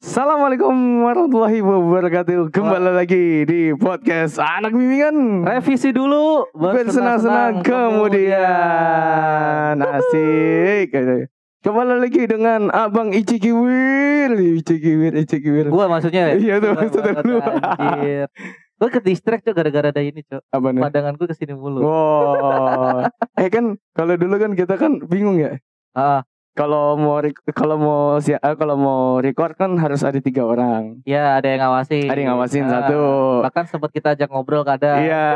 Assalamualaikum warahmatullahi wabarakatuh. Kembali lagi di podcast Anak Bimbingan. Revisi dulu, Bersenang-senang kemudian. Asik. Kembali lagi dengan Abang Ici Kiwir. Gua maksudnya ya. Iya tuh maksudnya lu. Anjir. Gue ke distract tuh gara-gara ada ini, Cok. Apa nih? Pandangan gue kesini mulu. Oh. Kan kalau dulu kan kita kan bingung ya. Kalau mau record kan harus ada 3 orang. Ya, ada yang ngawasin. Ada yang ngawasin satu. Bahkan sempat kita ajak ngobrol kadang. Iya.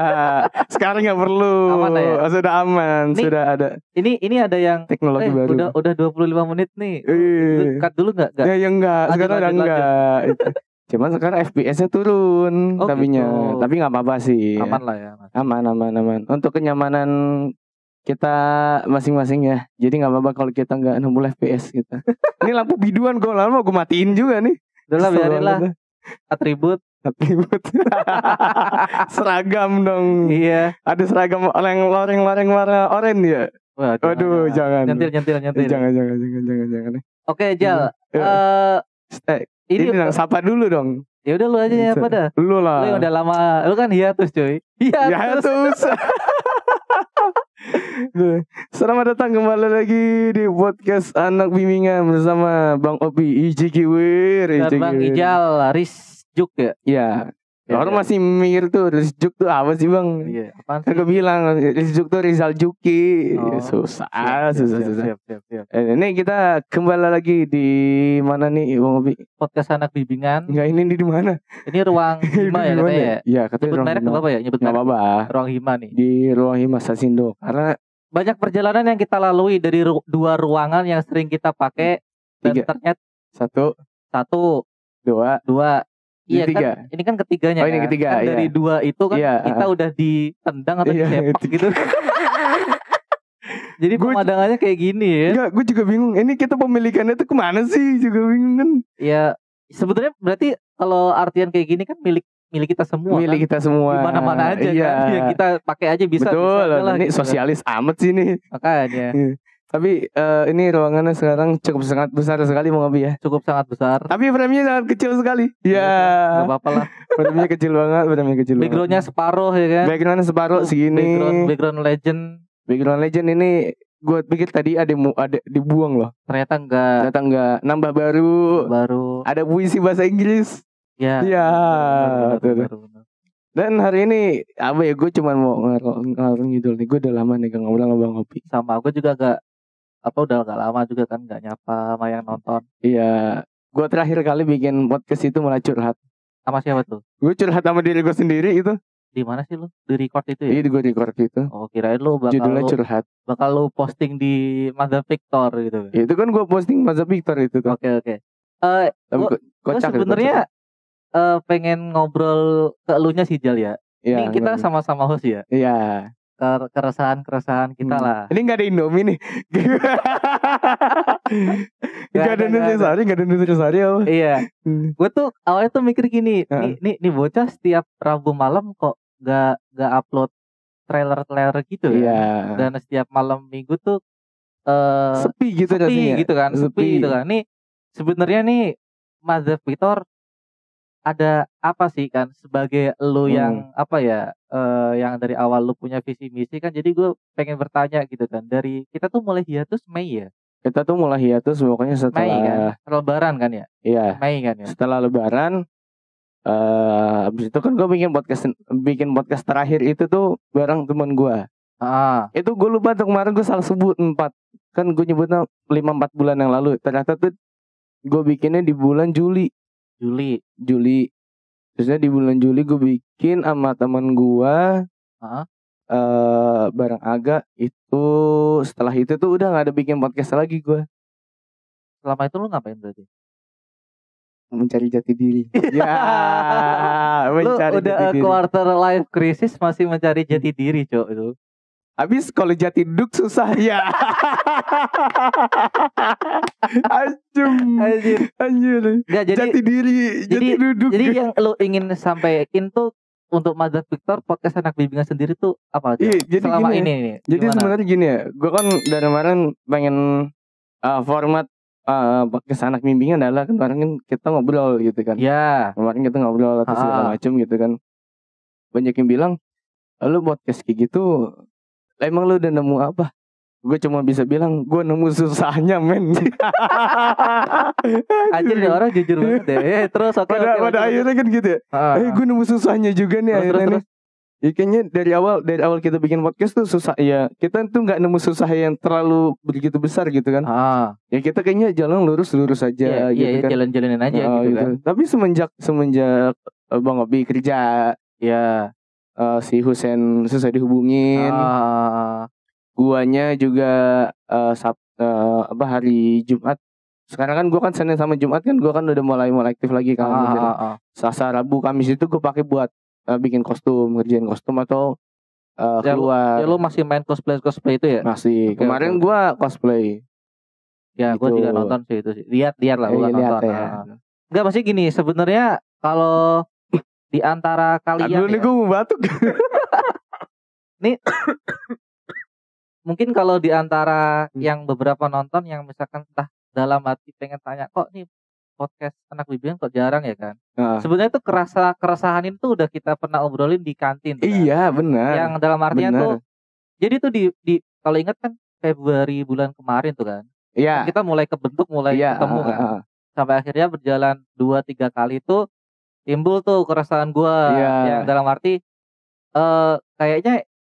Sekarang nggak perlu. Aman lah ya? Sudah aman. Sudah ada. Ini ada yang Teknologi baru. Udah 25 menit nih. Cut dulu enggak? Ya enggak. Sekarang udah enggak. Cuman sekarang FPS-nya turun. Tapi nggak apa-apa sih. Aman lah ya. Aman. Untuk kenyamanan kita masing-masing ya. Jadi nggak apa-apa kalau kita nggak 60 FPS gitu. Ini lampu biduan gue lama gue matiin juga nih. Udah lah, biarin lah. Atribut. Seragam dong. Iya. Ada seragam loreng warna oranye ya. Waduh, jangan. Nyentil. Jangan. Oke, Jal. Ini sapa dulu dong. Ya udah lu aja ya pada. Lu lah. Lu yang udah lama, lu kan hiatus, coy. Hiatus. Selamat datang kembali lagi di podcast Anak Bimbingan bersama Bang Opi, Ici Kiwir, dan Bang Ijal, Rizjuk ya? Iya. Orang masih mikir tuh Rizjuk tuh apa sih Bang? Iya, apaan sih? Kan gue bilang Rizjuk tuh Rizal Juki. Susah. Siap. Ini kita kembali lagi di mana nih Bang Opi? Podcast Anak Bimbingan. Enggak, ini di mana? Ini ruang Hima ya katanya ya? Iya, katanya nyebut merek apa ya? Nyebut merek. Apa? Ruang Hima nih. Di ruang Hima Sasindo. Karena banyak perjalanan yang kita lalui dari 2 ruangan yang sering kita pakai dan ternyata satu, dua. Iya kan, ini kan ketiganya. Ini ketiga. Kan dari 2 itu kan kita udah ditendang atau disepak gitu. Jadi pemandangannya kayak gini ya. Enggak, gue juga bingung. Ini kita pemilikannya tuh kemana sih? Juga bingung kan. Ya, sebenarnya berarti kalau artian kayak gini kan milik kita semua. Milik kita semua. Di mana-mana aja kan. Ya, kita pakai aja bisa. Betul. Bisa ini gitu sosialis kan. Amat sih nih. Makanya. Tapi ini ruangannya sekarang cukup sangat besar sekali Bang Abi ya. Cukup sangat besar. Tapi frame-nya sangat kecil sekali. Ya. Gak apa-apa lah. Frame-nya kecil banget. Background-nya separuh ya kan. Background-nya separuh segini. Background legend. Background legend ini gue pikir tadi ada dibuang loh. Ternyata enggak. Nambah baru. Ada puisi bahasa Inggris. Ya. Betul. Dan hari ini apa ya, gue cuma mau ngalor ngidul nih. Gue udah lama nih gak ngobrol sama Bang Opi. Sama aku juga udah gak lama juga kan gak nyapa sama yang nonton. Iya. Gue terakhir kali bikin podcast itu malah curhat. Sama siapa tuh? Gue curhat sama diri gue sendiri itu. Di mana sih lu? Di record itu ya? Iya, gue record itu. Oh, kirain lu judulnya curhat. Bakal lu posting di Mazda Victor gitu. Itu kan gue posting Mazda Victor itu tuh. Oke. Gue sebenarnya pengen ngobrol ke elunya sih Jal ya. Ini kita sama-sama host ya. Iya. Keresahan kita lah. Ini nggak ada Indomie nih. Gak ada Nutrisari apa? Iya. Gue tuh awalnya tuh mikir gini, nih bocah setiap Rabu malam kok gak upload trailer gitu ya. Iya. Dan setiap malam Minggu tuh sepi gitu kan. Sepi gitu kan. Nih sebenarnya nih Mazda Victor ada apa sih kan sebagai lu yang apa ya, yang dari awal lu punya visi misi kan, jadi gue pengen bertanya gitu kan, dari kita tuh mulai hiatus Mei ya? Kita tuh mulai hiatus pokoknya setelah Mei kan? Lebaran kan ya? Iya. Mei kan ya? Setelah Lebaran, abis itu kan gue bikin podcast terakhir itu tuh bareng teman gue. Itu gue lupa tuh kemarin gue salah sebut 4. Kan gue nyebutnya 5-4 bulan yang lalu. Ternyata tuh gue bikinnya di bulan Juli. Terusnya di bulan Juli gue bikin sama teman gue bareng Aga itu. Setelah itu tuh udah gak ada bikin podcast lagi gue. Selama itu lu ngapain berarti? Mencari jati diri. Ya, mencari jati diri. Quarter life crisis masih mencari jati diri, Cok, itu. Habis kalau jati duduk susah ya. Anjir. Nggak, jati diri, jati duduk. Jadi yang lo ingin sampaikan tuh untuk Mazda Victor podcast Anak Bimbingan sendiri tuh apa aja? Jadi selama gini, ini. Jadi sebenarnya gini ya, gue kan dari kemarin pengen format podcast anak bimbingan adalah kemarin kan kita ngobrol gitu kan. Ya. Kemarin kita ngobrol atau segala macam gitu kan. Banyak yang bilang, lu podcast kayak gitu, emang lu udah nemu apa? Gue cuma bisa bilang, gue nemu susahnya men. Anjir nih orang jujur banget deh. Terus pada akhirnya kan gitu ya. Gue nemu susahnya juga nih akhirnya nih. Ya, kayaknya dari awal kita bikin podcast tuh susah ya. Kita tuh nggak nemu susah yang terlalu begitu besar gitu kan. Ya kita kayaknya jalan lurus aja gitu kan. Jalan-jalanin aja gitu kan. Tapi semenjak Bang Obi kerja, ya si Husen susah dihubungin. Guanya juga hari Jumat. Sekarang kan gue kan Senin sama Jumat kan gue kan udah mulai aktif lagi kan. Selasa, Rabu, Kamis itu gue pakai buat bikin kostum, ngerjain kostum atau keluar. Ya lu masih main cosplay itu ya? Masih. Kemarin gue cosplay. Ya gitu. Gue juga nonton sih itu sih. Lihat lah bukan nonton. Ya. Enggak, masih gini sebenarnya kalau di antara kalian. Aduh nih gue mau batuk. Nih mungkin kalau di antara yang beberapa nonton yang misalkan entah dalam hati pengen tanya, kok nih podcast anak bimbingan kok jarang ya kan? Sebenarnya tuh keresahan itu udah kita pernah obrolin di kantin. Iya benar. Yang dalam artian tuh, jadi tuh di kalau ingat kan Februari bulan kemarin tuh kan? Iya. Kita mulai kebentuk, mulai ketemu kan? Sampai akhirnya berjalan 2-3 kali tuh timbul tuh keresahan gue yang dalam arti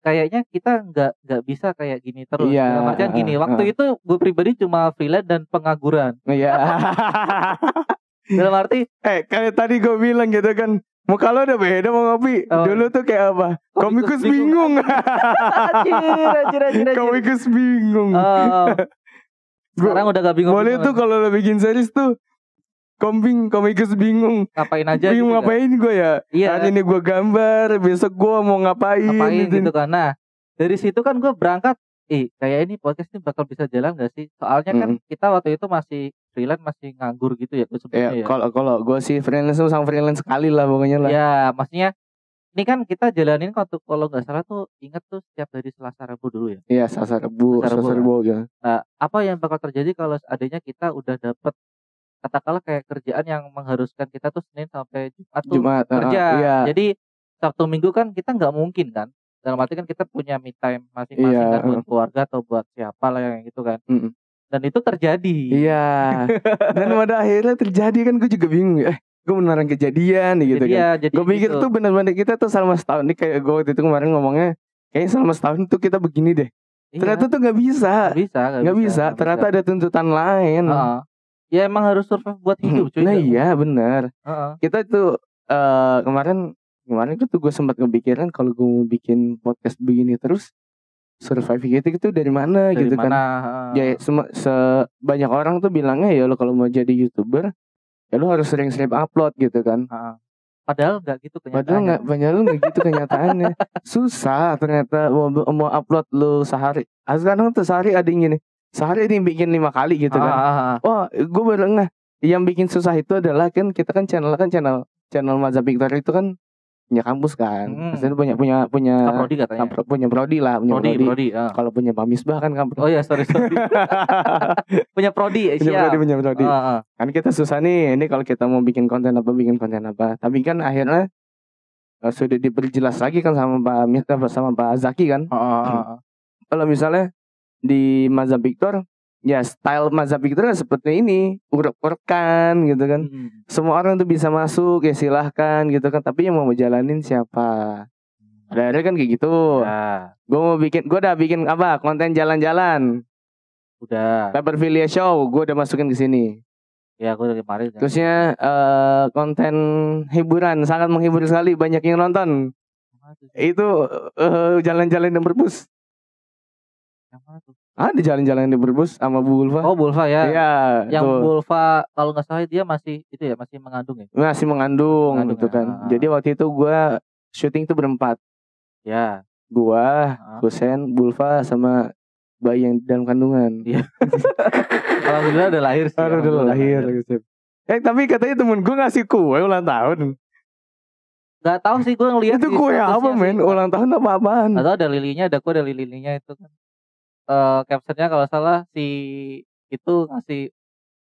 kayaknya kita nggak bisa kayak gini terus. Dalam artian gini, waktu itu gue pribadi cuma freelance dan pengangguran. Iya. Dalam arti kayak tadi gue bilang gitu kan, muka lo udah beda mau ngopi. Dulu tuh kayak apa? Komikus bingung. Anjir. Komikus bingung. Sekarang udah gak bingung. Boleh tuh kalau lo bikin series tuh komikus bingung. Ngapain aja bingung gitu ngapain gue ya. Hari ini gue gambar, besok gue mau ngapain gitu kan. Nah dari situ kan gue berangkat, kayak ini podcast ini bakal bisa jalan gak sih? Soalnya kan kita waktu itu masih freelance, masih nganggur gitu ya. Kalau gue sih freelance sama freelance sekali lah pokoknya lah. Ya maksudnya ini kan kita jalanin kalau nggak salah tuh, ingat tuh setiap hari Selasa Rabu dulu ya. Iya Selasa Rabu ya. Nah apa yang bakal terjadi kalau adanya kita udah dapet katakanlah kayak kerjaan yang mengharuskan kita tuh Senin sampai Jumat kerja. Jadi Sabtu Minggu kan kita nggak mungkin kan. Dalam arti kan kita punya me time masing-masing kan buat keluarga atau buat siapa lah yang gitu kan. Dan itu terjadi. Iya. Dan pada akhirnya terjadi kan, gue juga bingung. Gue beneran kejadian gitu kan. Gue pikir tuh bener-bener kita tuh selama setahun nih, kayak gue waktu itu kemarin ngomongnya kayaknya selama setahun tuh kita begini deh. Ternyata tuh nggak bisa. Nggak bisa. Ternyata ada tuntutan lain. Ya emang harus survive buat hidup cuy. Nah iya benar. Kita tuh kemarin tuh gue sempat kepikiran kalau gue mau bikin podcast begini terus, survive gitu dari mana gitu kan. Ya banyak orang tuh bilangnya ya lo kalau mau jadi YouTuber ya lo harus sering-sering upload gitu kan. Padahal nggak gitu kenyataannya. Padahal nggak gitu kenyataannya. Susah ternyata mau upload lo sehari. Sekarang tuh sehari ada yang gini. Sehari ini bikin 5 kali gitu kan. Gue baru ngeh. Yang bikin susah itu adalah kan kita kan channel Mazhab Victor itu kan punya kampus kan. Maksudnya punya prodi katanya. Punya prodi lah, Prodi. Kalau punya Pak Misbah kan kampus. Oh ya, sorry. punya prodi. Punya prodi. Kan kita susah nih. Ini kalau kita mau bikin konten apa. Tapi kan akhirnya sudah diperjelas lagi kan sama Pak Misbah sama Pak Zaki kan. Kalau misalnya di Mazhab Victor, ya style Mazhab Victor kan seperti ini, urek-urekan gitu kan. Semua orang tuh bisa masuk, ya silahkan gitu kan. Tapi yang mau jalanin siapa? Ada kan kayak gitu. Gue udah bikin apa? Konten jalan-jalan. Udah. Paperfilia Show, gue udah masukin ke sini. Ya, gue udah kemarin. Terusnya konten hiburan, sangat menghibur sekali, banyak yang nonton. Itu jalan-jalan yang berbus. Yang mana tuh? Ada jalan-jalan di Berbus sama Bu Ulfa. Oh, Bu Ulfa ya. Iya. Yang Bu Ulfa kalau nggak salah dia masih mengandung ya. Masih mengandung gitu kan. Jadi waktu itu gue syuting tuh berempat. Ya. Gua, Husen, Bu Ulfa sama bayi yang dalam kandungan. Iya. Alhamdulillah udah lahir sih. Udah lahir. Tapi katanya temen gue ngasih kue ulang tahun. Gak tahu sih, gue ngeliat itu kue apa men? Ulang tahun apa-apaan? Atau ada lilinya, ada lilinya itu kan. Captionnya kalau salah si itu ngasih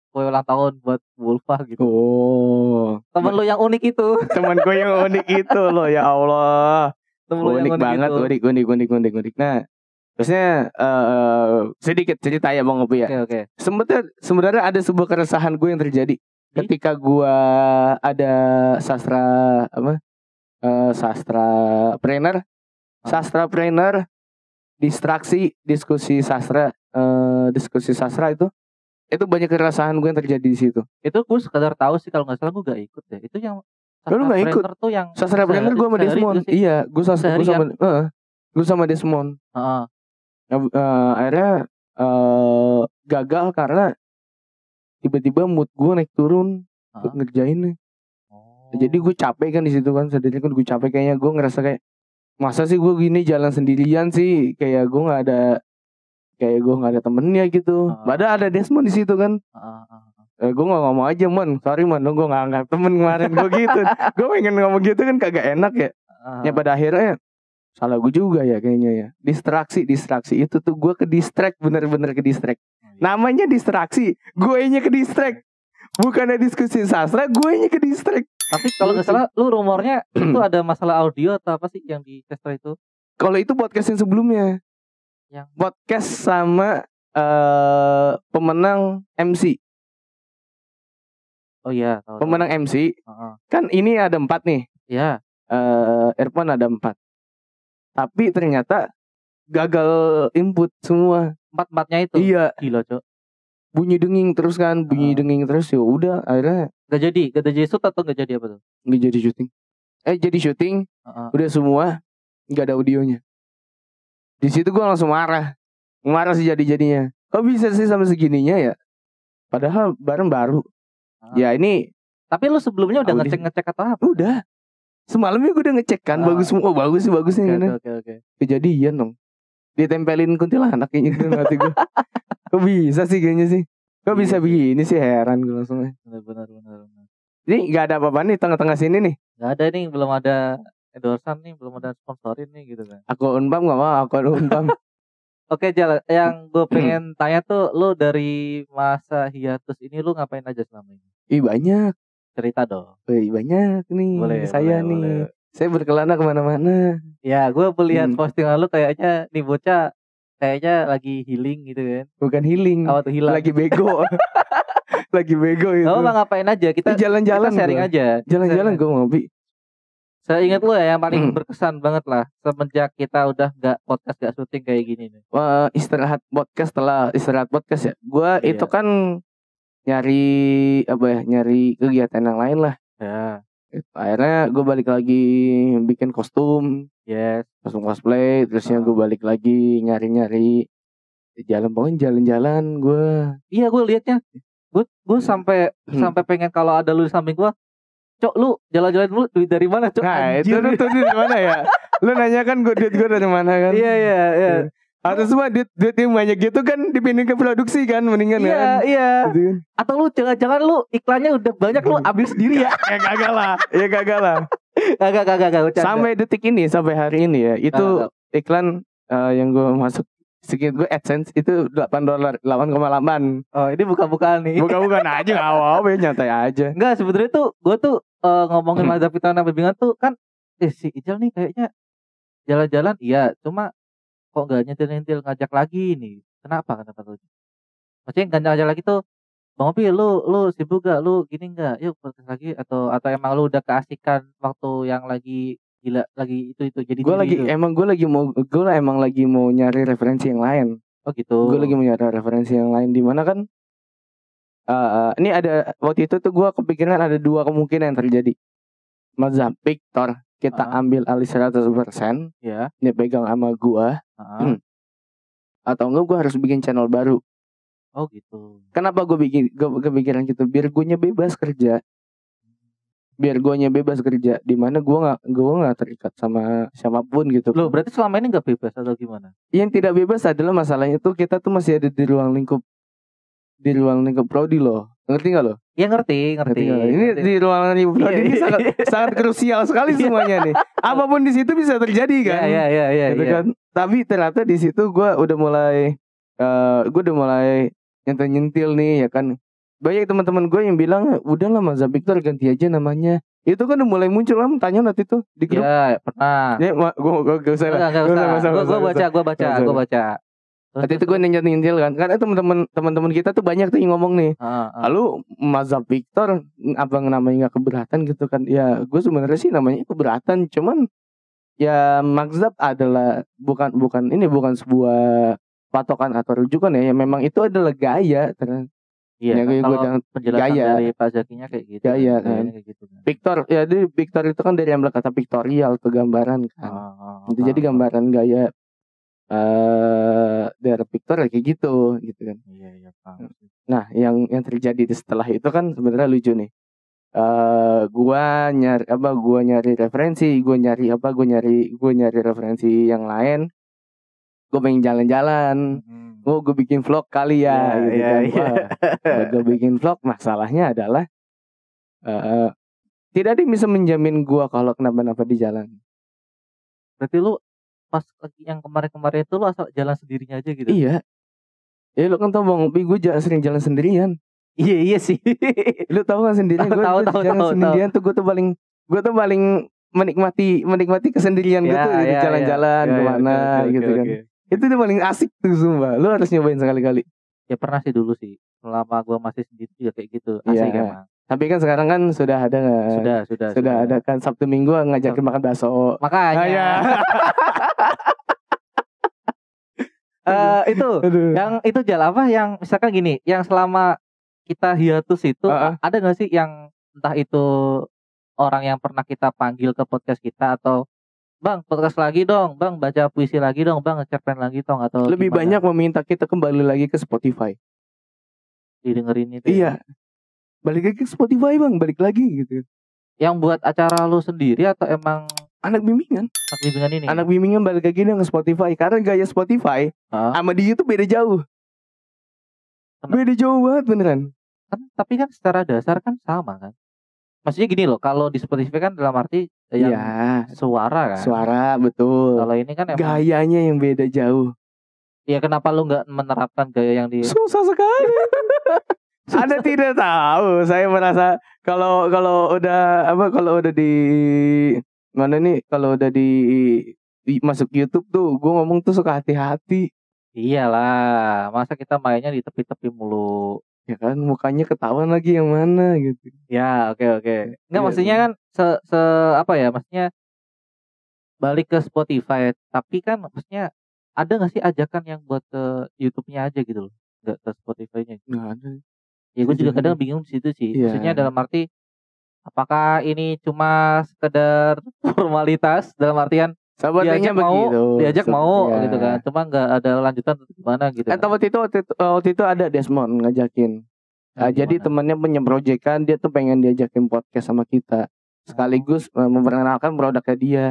kue ulang tahun buat Wulfa gitu. Oh. Temen lu yang unik itu. Temanku yang unik itu loh, ya Allah. Temen lu yang Unik banget, itu. unik. Nah, terusnya sedikit cerita ya Bang Opi ya. Oke. Sebenarnya ada sebuah keresahan gue yang terjadi ketika gue ada sastra distraksi diskusi sastra itu banyak keresahan gue yang terjadi di situ. Itu gue sekadar tahu sih, kalau nggak salah gue gak ikut deh. Itu yang Lu nggak ikut? tuh yang Sastra Brainer gue sama Desmond. Iya, gue sama Desmond. Akhirnya gagal karena tiba-tiba mood gue naik turun untuk ngerjainnya. Jadi gue capek kan di situ kan, sebenarnya kan gue capek, kayaknya gue ngerasa kayak masa sih gue gini jalan sendirian sih, kayak gue nggak ada temennya gitu. Padahal ada Desmond di situ kan. Gue nggak ngomong aja, sorry gue nggak anggap temen kemarin gue gitu. Gue pengen ngomong gitu kan kagak enak ya. Ya pada akhirnya salah gue juga ya kayaknya ya. Distraksi itu tuh gue bener-bener ke distract. Namanya distraksi, gue nya ke distract. Bukannya diskusi sastra, gue nya ke distract. Tapi kalau nggak salah, lu rumornya itu ada masalah audio atau apa sih yang di sastra itu? Kalau itu podcast yang sebelumnya, yang podcast sama pemenang MC. Oh iya. Pemenang MC. Kan ini ada 4 nih. Iya. Earphone ada 4. Tapi ternyata gagal input semua. 4-4-nya itu. Iya. Gila, Cok. Bunyi denging terus kan, ya udah akhirnya gak jadi shoot atau gak jadi apa tuh? Gak jadi syuting. Jadi syuting, udah semua, gak ada audionya. Di situ gue langsung marah sih jadinya. Kok bisa sih sampai segininya ya? Padahal bareng baru. Ya ini. Tapi lu sebelumnya udah ngecek atau apa? Udah. Semalamnya gue udah ngecek kan, bagus semua, bagus nih kan. Oke. Kejadian dong. Ditempelin kuntilanak kayaknya di hati gue. Kok bisa sih kayaknya sih? Kok bisa begini sih, heran gue langsung. Benar. Ini gak ada apa-apa nih tengah-tengah sini nih. Gak ada nih, belum ada endorsan nih, belum ada sponsorin nih gitu kan. Aku Unpam gak mau, aku Unpam. Oke Jal, yang gue pengen tanya tuh, lu dari masa hiatus ini lu ngapain aja selama ini? Banyak. Cerita dong. Banyak nih. Boleh. Saya berkelana kemana-mana. Ya, gue melihat postingan lu kayaknya nih bocah kayaknya lagi healing gitu kan. Bukan healing. Apa tuh hilang? Lagi bego. Lagi bego itu. Lo ngapain aja? Kita jalan-jalan, kita sharing aja. Jalan-jalan gue ngopi. Saya ingat lo ya yang paling berkesan banget lah semenjak kita udah gak syuting kayak gini nih. Istirahat podcast ya. Gue itu kan nyari kegiatan yang lain lah. Ya. Akhirnya gue balik lagi bikin kostum. Yes. Kostum cosplay. Terusnya gue balik lagi nyari jalan-jalan gue. Iya, gue liatnya. Gue sampai pengen kalau ada lu di samping gue. Cok, lu jalan-jalan dulu, duit dari mana, Cok? Nah, itu duit dari mana ya? Lu nanya kan duit gue dari mana kan? Iya. Atau semua duit yang banyak gitu kan dipindahin ke produksi kan, mendingan kan? Iya. Gitu. Atau lu jangan-jangan lu iklannya udah banyak lu ambil sendiri ya? Kagak lah. Kagak. Sampai detik ini, sampai hari ini ya, itu iklan yang gue masuk sedikit gue AdSense itu $8, 8,8. Oh, ini buka-bukaan nih. Buka-bukaan aja, apa nyantai aja. Enggak, sebenarnya tuh gue tuh ngomongin Mazhab Fitrah dan Bimbingan tuh kan si Ijal nih kayaknya jalan-jalan iya, cuma kok enggak nyentil-nyentil ngajak lagi nih. Kenapa tuh? Maksudnya ngajak lagi tuh, Bang Opi lu sibuk gak? Lu gini enggak? Yuk podcast lagi atau emang lu udah keasikan waktu yang lagi gila lagi itu jadi gue emang lagi mau nyari referensi yang lain. Oh gitu. Gue lagi mau nyari referensi yang lain di mana kan ini ada waktu itu tuh gue kepikiran ada 2 kemungkinan yang terjadi. Mazhab Victor kita ambil alih 100%, ya. Dia pegang sama gue, atau enggak gue harus bikin channel baru. Oh gitu. Kenapa gue kepikiran gitu? Biar gue bebas kerja. Di mana gue nggak terikat sama siapapun gitu. Loh, berarti selama ini nggak bebas atau gimana? Yang tidak bebas adalah masalahnya tuh kita tuh masih ada di ruang lingkup prodi loh. Ngerti nggak lo? Ya ngerti. Ini di ruang lingkup prodi ini sangat krusial sekali semuanya nih. Apapun di situ bisa terjadi kan? Iya. Gitu kan. Tapi ternyata di situ gue udah mulai nyentil nih ya kan. banyak teman-teman gue yang bilang udahlah Mazhab Victor ganti aja namanya. Itu kan udah mulai muncul lah tanya nanti tuh di grup. Ya pernah. Ya, gue gak usah. Enggak usah. Gue baca. Nanti itu gue ninjil kan. Karena teman-teman kita tuh banyak tuh yang ngomong nih. Lalu Mazhab Victor abang namanya nggak keberatan gitu kan. Ya gue sebenarnya sih namanya keberatan. Cuman ya mazhab adalah bukan sebuah patokan atau rujukan ya. Memang itu adalah gaya. Iya, ya, kalau penjelasan gaya dari Pak Zakinya kayak gitu. Gaya kan. Kayak gitu kan. Victor, ya Victor itu kan dari ambil kata pictorial ke gambaran kan. Itu jadi gambaran gaya dari Victor kayak gitu kan. Iya, Pak. Nah, yang terjadi setelah itu kan sebenarnya lucu nih. Gua nyari referensi, gue nyari referensi yang lain. Gue pengen jalan-jalan. Gue bikin vlog kali ya gitu kan. Gue bikin vlog, masalahnya adalah tidak ada yang bisa menjamin gue kalau kenapa-napa di jalan. Berarti lu pas lagi yang kemarin-kemarin itu lu asal jalan sendirinya aja gitu? Iya. Ya lu kan tau Bang, gue sering jalan sendirian. Iya sih. Lu tahu kan sendirian gue jalan sendirian tuh gue tuh paling menikmati kesendirian gue tuh gitu, jalan-jalan kemana gitu kan. Itu tuh paling asik tuh sumpah. Lu harus nyobain sekali-kali. Ya pernah sih dulu sih. Selama gue masih sendiri juga kayak gitu. Asik emang. Tapi kan sekarang kan sudah ada kan? Sudah ada kan Sabtu Minggu ngajakin makan bakso. Makanya. Itu yang itu jalan apa yang misalkan gini, yang selama kita hiatus itu ada nggak sih yang entah itu orang yang pernah kita panggil ke podcast kita atau Bang podcast lagi dong, Bang baca puisi lagi dong, Bang ngecerpen lagi dong atau lebih gimana? Banyak meminta kita kembali lagi ke Spotify. Didengerin itu. Iya. Balik lagi ke Spotify Bang, balik lagi gitu. Yang buat acara lu sendiri atau emang anak bimbingan? Anak bimbingan ini. Anak bimbingan balik lagi ke Spotify karena gaya Spotify sama di YouTube beda jauh. Beda jauh banget beneran. Kan tapi kan secara dasar kan sama kan. Maksudnya gini loh, kalau di Spotify kan dalam arti yang suara kan. Suara betul. Kalau ini kan emang gayanya yang beda jauh. Ya kenapa lu nggak menerapkan gaya yang di susah sekali. Anda tidak tahu, saya merasa kalau udah di mana nih, kalau udah di masuk YouTube tuh gue ngomong tuh suka hati-hati. Iyalah, masa kita mainnya di tepi-tepi mulu. Ya kan mukanya ketahuan lagi yang mana gitu. Ya, oke. Enggak maksudnya kan apa ya, maksudnya balik ke Spotify, tapi kan maksudnya ada nggak sih ajakan yang buat ke YouTube-nya aja gitu loh, nggak ke Spotify-nya? Nggak ada. Ya gue juga kadang bingung di situ sih. Maksudnya dalam arti apakah ini cuma sekedar formalitas dalam artian diajak mau gitu kan, cuma nggak ada lanjutan gimana gitu. Waktu itu ada Desmond ngajakin. Jadi temannya punya proyekan, dia tuh pengen diajakin podcast sama kita. Sekaligus memperkenalkan produknya dia.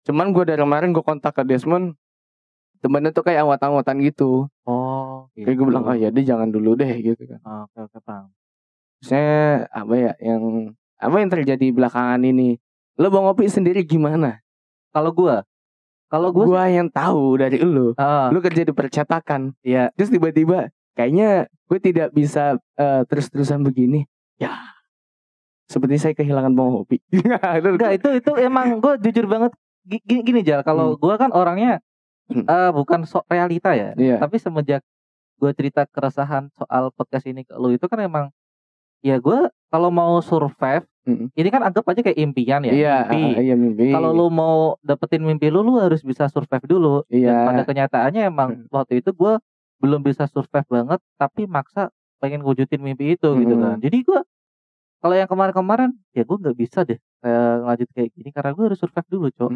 Cuman gue dari kemarin gue kontak ke Desmond, temennya tuh kayak awat-awatan gitu. Gitu. Kayak gue bilang, ya dia jangan dulu deh gitu kan. Oke, Bang. Saya apa yang terjadi belakangan ini? Lo Bang Opi sendiri gimana? Kalau gue yang tahu dari lu kerja di percetakan. Iya. Terus tiba-tiba kayaknya gue tidak bisa terus-terusan begini. Ya. Seperti saya kehilangan Bang Opi. Enggak, itu emang gue jujur banget gini Jal, kalau gue kan orangnya bukan sok realita ya. Tapi semenjak gue cerita keresahan soal podcast ini ke lu itu kan emang ya gue kalau mau survive ini kan anggap aja kayak impian ya. Mimpi. Kalau lu mau dapetin mimpi lu harus bisa survive dulu. Dan pada kenyataannya emang waktu itu gue belum bisa survive banget, tapi maksa pengen wujudin mimpi itu gitu kan. Jadi gue kalau yang kemarin-kemarin ya gue nggak bisa deh lanjut kayak gini karena gue harus survive dulu, Cok.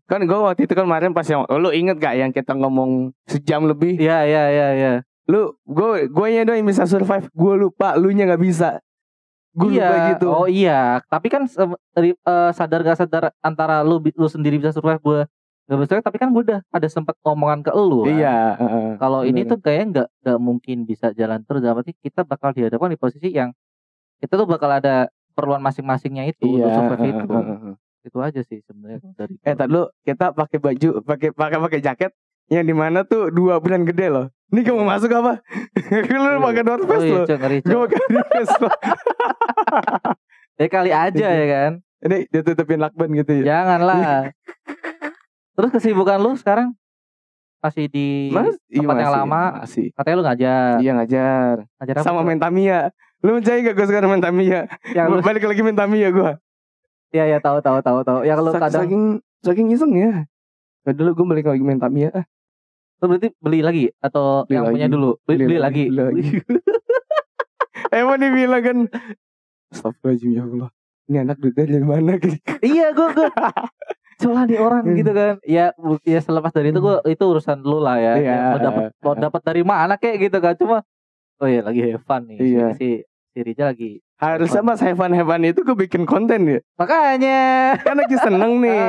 Kan gue waktu itu kemarin pas yang lu inget gak yang kita ngomong sejam lebih? Iya. Gue nya doang yang bisa survive, gue lupa lu nya nggak bisa. Gue lupa gitu. Oh iya, tapi kan sadar gak sadar antara lu sendiri bisa survive, gue gak bisa, tapi kan gue udah ada sempat ngomongan ke lu kan. Iya. Kalau ini tuh kayaknya nggak mungkin bisa jalan terus, berarti kita bakal dihadapkan di posisi yang kita tuh bakal ada perluan masing-masingnya itu untuk survive itu. Itu aja sih sebenarnya dari. Tadi lu kita pakai baju, pakai jaket, Yang dimana tuh 2 brand gede loh. Ini kamu masuk apa? Lu pakai North Face loh. Gue pakai North Face loh. Ya kali aja ya kan. Ini ditutupin lakban gitu ya. Janganlah. Terus kesibukan lu sekarang masih di tempat yang lama? Masih. Katanya lu ngajar. Iya ngajar. Ngajar apa? Sama main Tamiya. Lu percaya gak gue sekarang main Tamiya? Balik lagi main Tamiya gue. Iya tahu. Yang lu kadang saking iseng ya. Dulu gue balik lagi main Tamiya. Lu berarti beli lagi atau beli yang lagi. Punya dulu? Beli lagi. Emang dibilang kan, astagfirullahaladzim ya Allah, ini anak duitnya dari mana gitu. Iya gue celah nih orang gitu kan. Ya selepas dari itu itu urusan lu lah ya. Mau dapat dari mana kayak gitu kan. Cuma oh iya lagi have fun nih. Iya. Si Rizal lagi harusnya mas have fun itu gue bikin konten ya. Makanya kan lagi seneng nih.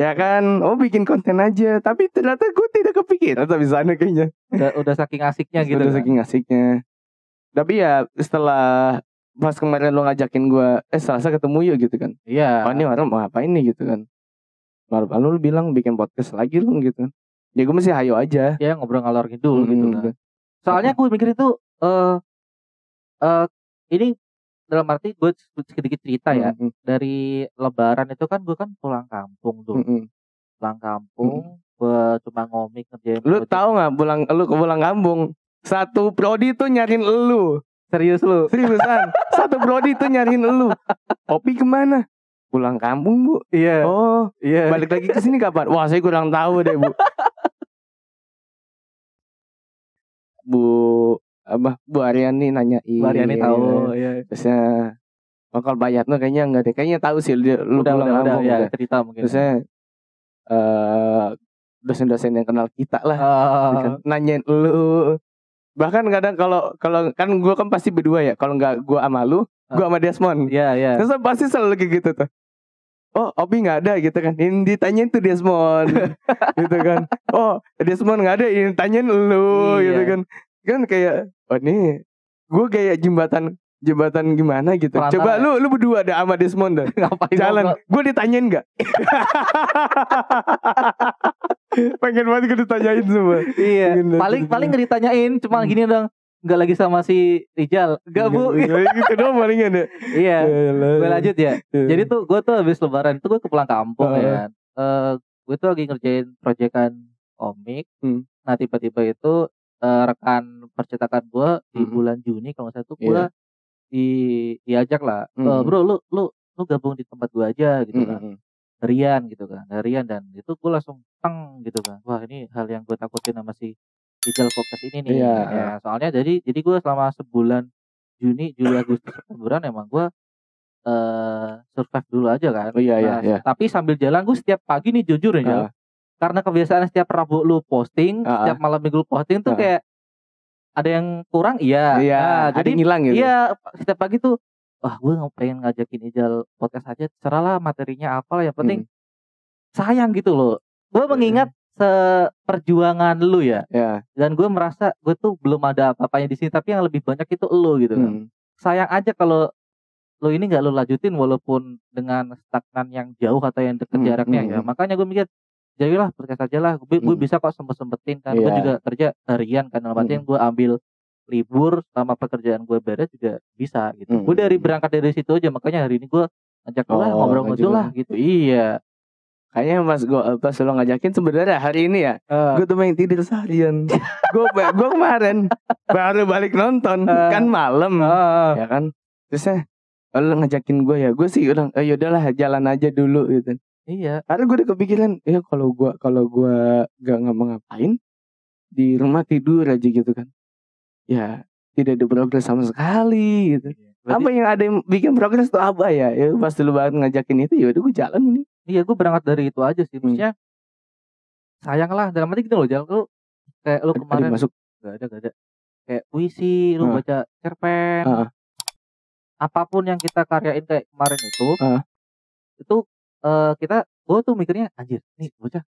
Ya kan. Oh bikin konten aja. Tapi ternyata gue tidak kepikiran tapi sana kayaknya. Udah saking asiknya gitu. Udah saking asiknya. Tapi ya setelah pas kemarin lo ngajakin gue Selasa ketemu yuk gitu kan. Iya. Ini orang mau ngapain nih gitu kan. Lalu lu bilang bikin podcast lagi lu gitu kan. Ya gue masih hayo aja. Ya ngobrol ngalor ngidul gitu kan. Soalnya gue mikir itu ini dalam arti gue sedikit cerita ya. Dari Lebaran itu kan gue kan pulang kampung tuh. Pulang kampung, gue cuma ngomik ngerjain. Lu tahu nggak pulang kampung? Satu prodi tuh nyariin elu. Serius lu? Seriusan. Satu prodi tuh nyariin elu. Opi kemana? Pulang kampung bu. Iya. Oh iya. Balik lagi ke sini kapan? Wah saya kurang tahu deh bu. Bu Aryani nanyain. Bu Aryani tahu ya. Terusnya bakal Bayatno kayaknya enggak deh. Kayaknya tahu sih lu pulang kampung ya, cerita mungkin. Terusnya dosen-dosen yang kenal kita lah. Nanyain lu. Bahkan kadang kalau kan gue kan pasti berdua ya. Kalau enggak gue sama lu, gue sama Desmond. Iya. Terus pasti selalu kayak gitu tuh. Oh, Opi nggak ada gitu kan. Ini ditanyain tuh Desmond. gitu kan. Oh, Desmond nggak ada, ini tanyain lu gitu kan. Kan kayak oh nih gue kayak jembatan gimana gitu. Perantara. Coba lu berdua ada sama Desmond dah. Jalan, gue ditanyain nggak? Pengen banget gue ditanyain semua. Iya. Paling nggak ditanyain, cuma gini dong. Nggak lagi sama si Rizal. Nggak bu. Gitu doang palingan ya. Iya. Gue lanjut ya. Jadi tuh gue tuh habis Lebaran itu gue ke pulang kampung ya. Gue tuh lagi ngerjain proyekan komik. Nah tiba-tiba itu rekan percetakan gue di bulan Juni kalau saya tuh gue diajak lah, bro lu gabung di tempat gue aja gitu kan, harian dan itu gue langsung teng gitu kan, wah ini hal yang gue takutin sama si Rizal Podcast ini nih. Ya, soalnya jadi gue selama sebulan Juni, Juli, Agustus, Septemberan emang gue survive dulu aja kan. Tapi sambil jalan gue setiap pagi nih jujur ya. Karena kebiasaan setiap Rabu lu posting, setiap malam Minggu lu posting tuh kayak ada yang kurang jadi ngilang gitu. Iya, setiap pagi tuh wah gue pengen ngajakin Ijal podcast aja, terserahlah materinya apa lah, yang penting sayang gitu loh. Gue mengingat seperjuangan lu ya. Dan gue merasa gue tuh belum ada apa-apanya di sini, tapi yang lebih banyak itu lu gitu kan. Sayang aja kalau lu ini nggak lu lanjutin walaupun dengan stagnan yang jauh atau yang deket jaraknya ya. Makanya gue mikir jadilah podcast aja lah, gue bisa kok sempet-sempetin kan. Gue juga kerja harian kan, dalam artian gue ambil libur sama pekerjaan gue beres juga bisa gitu. Gue berangkat dari situ aja, makanya hari ini gue ngajak lu ngobrol-ngobrol lah gitu. Iya. Kayaknya pas lo ngajakin sebenarnya hari ini ya, gue tuh main tidur seharian. gue kemarin baru balik nonton kan malam, ya kan. Terusnya lo ngajakin gue ya, gue sih udah yaudahlah jalan aja dulu gitu. Iya. Karena gue udah kepikiran, kalau gue gak ngapa-ngapain di rumah tidur aja gitu kan, ya tidak ada progres sama sekali gitu. Apa yang ada yang bikin progres tuh apa ya? Ya pasti lu banget ngajakin itu, ya udah gue jalan nih. Iya, gue berangkat dari itu aja sih. Maksudnya sayang lah, dalam arti gitu loh, jalan lu kayak lu kemarin masuk. Gak ada. Kayak puisi, lu baca cerpen, apapun yang kita karyain kayak kemarin itu kita gue tuh mikirnya anjir nih bocah